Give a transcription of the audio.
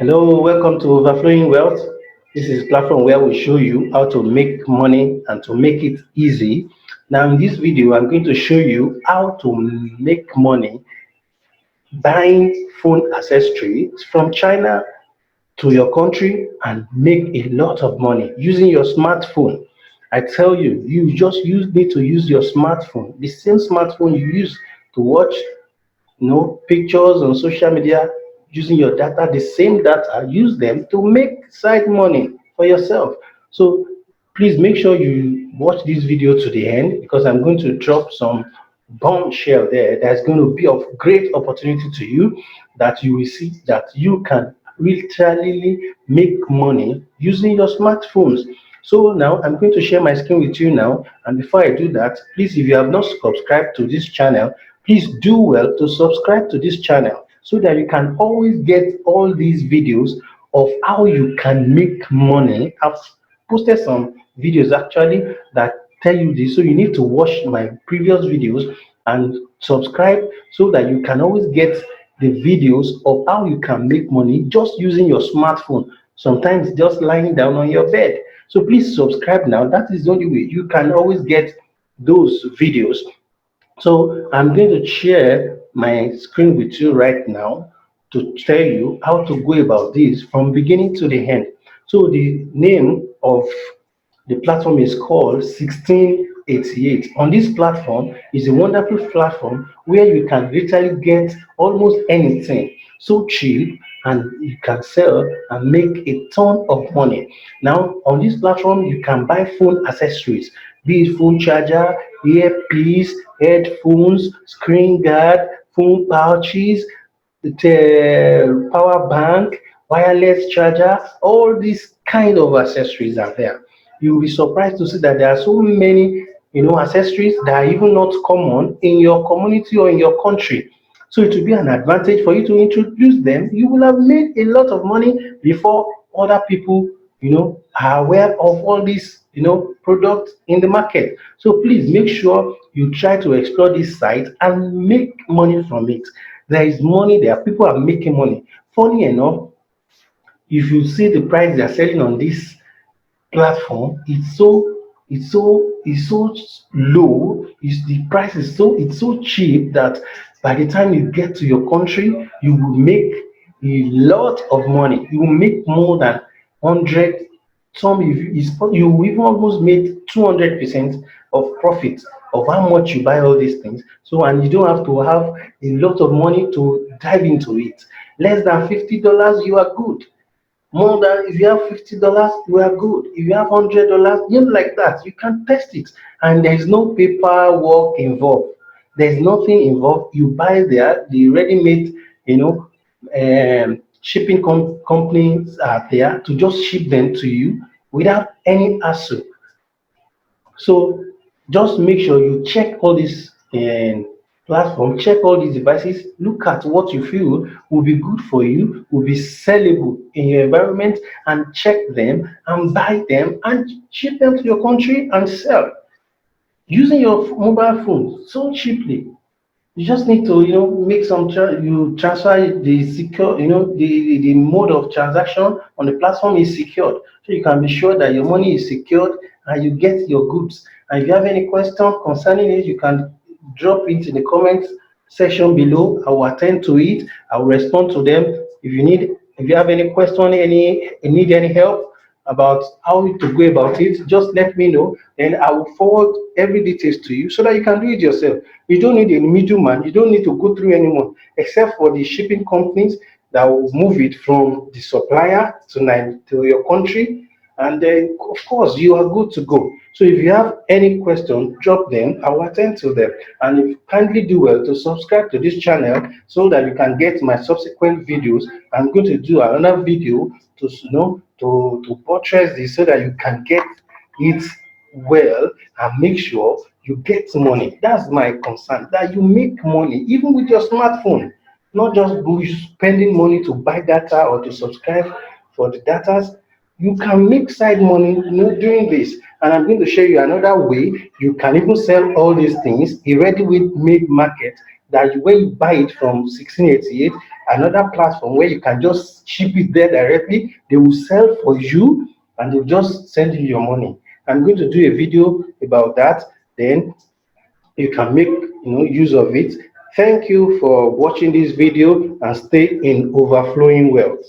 Hello, welcome to Overflowing Wealth. This is a platform where we show you how to make money and to make it easy. Now, in this video, I'm going to show you how to make money buying phone accessories from China to your country and make a lot of money using your smartphone. I tell you, need to use your smartphone, the same smartphone you use to watch pictures on social media using your data, the same data, use them to make side money for yourself. So please make sure you watch this video to the end because I'm going to drop some bombshell there that's going to be of great opportunity to you, that you will see that you can literally make money using your smartphones. So now I'm going to share my screen with you now. And before I do that, please, if you have not subscribed to this channel, please do well to subscribe to this channel so that you can always get all these videos of how you can make money. I've posted some videos actually that tell you this, so you need to watch my previous videos and subscribe so that you can always get the videos of how you can make money just using your smartphone, sometimes just lying down on your bed. So please subscribe now. That is the only way you can always get those videos. So I'm going to share my screen with you right now to tell you how to go about this from beginning to the end. So the name of the platform is called 1688. On this platform is a wonderful platform where you can literally get almost anything so cheap, and you can sell and make a ton of money. Now, on this platform, you can buy phone accessories, be it phone charger, earpiece, headphones, screen guard, phone pouches, the power bank, wireless charger, all these kind of accessories are there. You'll be surprised to see that there are so many, accessories that are even not common in your community or in your country. So it will be an advantage for you to introduce them. You will have made a lot of money before other people, are aware of all these, products in the market. So please make sure you try to explore this site and make money from it. There is money there. People are making money. Funny enough, if you see the price they are selling on this platform, it's so low. The price is so cheap that by the time you get to your country, you will make a lot of money. You will make more than 100. Some you will even almost make 200% of profit of how much you buy all these things. So, and you don't have to have a lot of money to dive into it. Less than $50, you are good. More than, if you have $50, you are good. If you have $100, like that, you can test it, and there is no paperwork involved. There is nothing involved. You buy there, the ready-made, shipping companies are there to just ship them to you without any hassle. So just make sure you check all these platform, check all these devices, look at what you feel will be good for you, will be sellable in your environment, and check them and buy them and ship them to your country and sell using your mobile phone so cheaply. You just need to, make some you transfer the secure, the mode of transaction on the platform is secured, so you can be sure that your money is secured and you get your goods. And if you have any question concerning it, you can drop it in the comments section below. I will attend to it. I will respond to them. If you have any question, need any help about how to go about it, just let me know. Then I will forward every details to you so that you can do it yourself. You don't need a middleman. You don't need to go through anyone except for the shipping companies that will move it from the supplier to your country, and then of course you are good to go. So if you have any question, drop them. I will attend to them. And if you kindly do well to subscribe to this channel so that you can get my subsequent videos. I'm going to do another video to to buttress this so that you can get it well and make sure you get money. That's my concern, that you make money even with your smartphone, not just go spending money to buy data or to subscribe for the data. You can make side money, doing this. And I'm going to show you another way you can even sell all these things, a ready made market, that when you buy it from 1688, another platform where you can just ship it there directly. They will sell for you and they'll just send you your money. I'm going to do a video about that. Then you can make use of it. Thank you for watching this video and stay in overflowing wealth.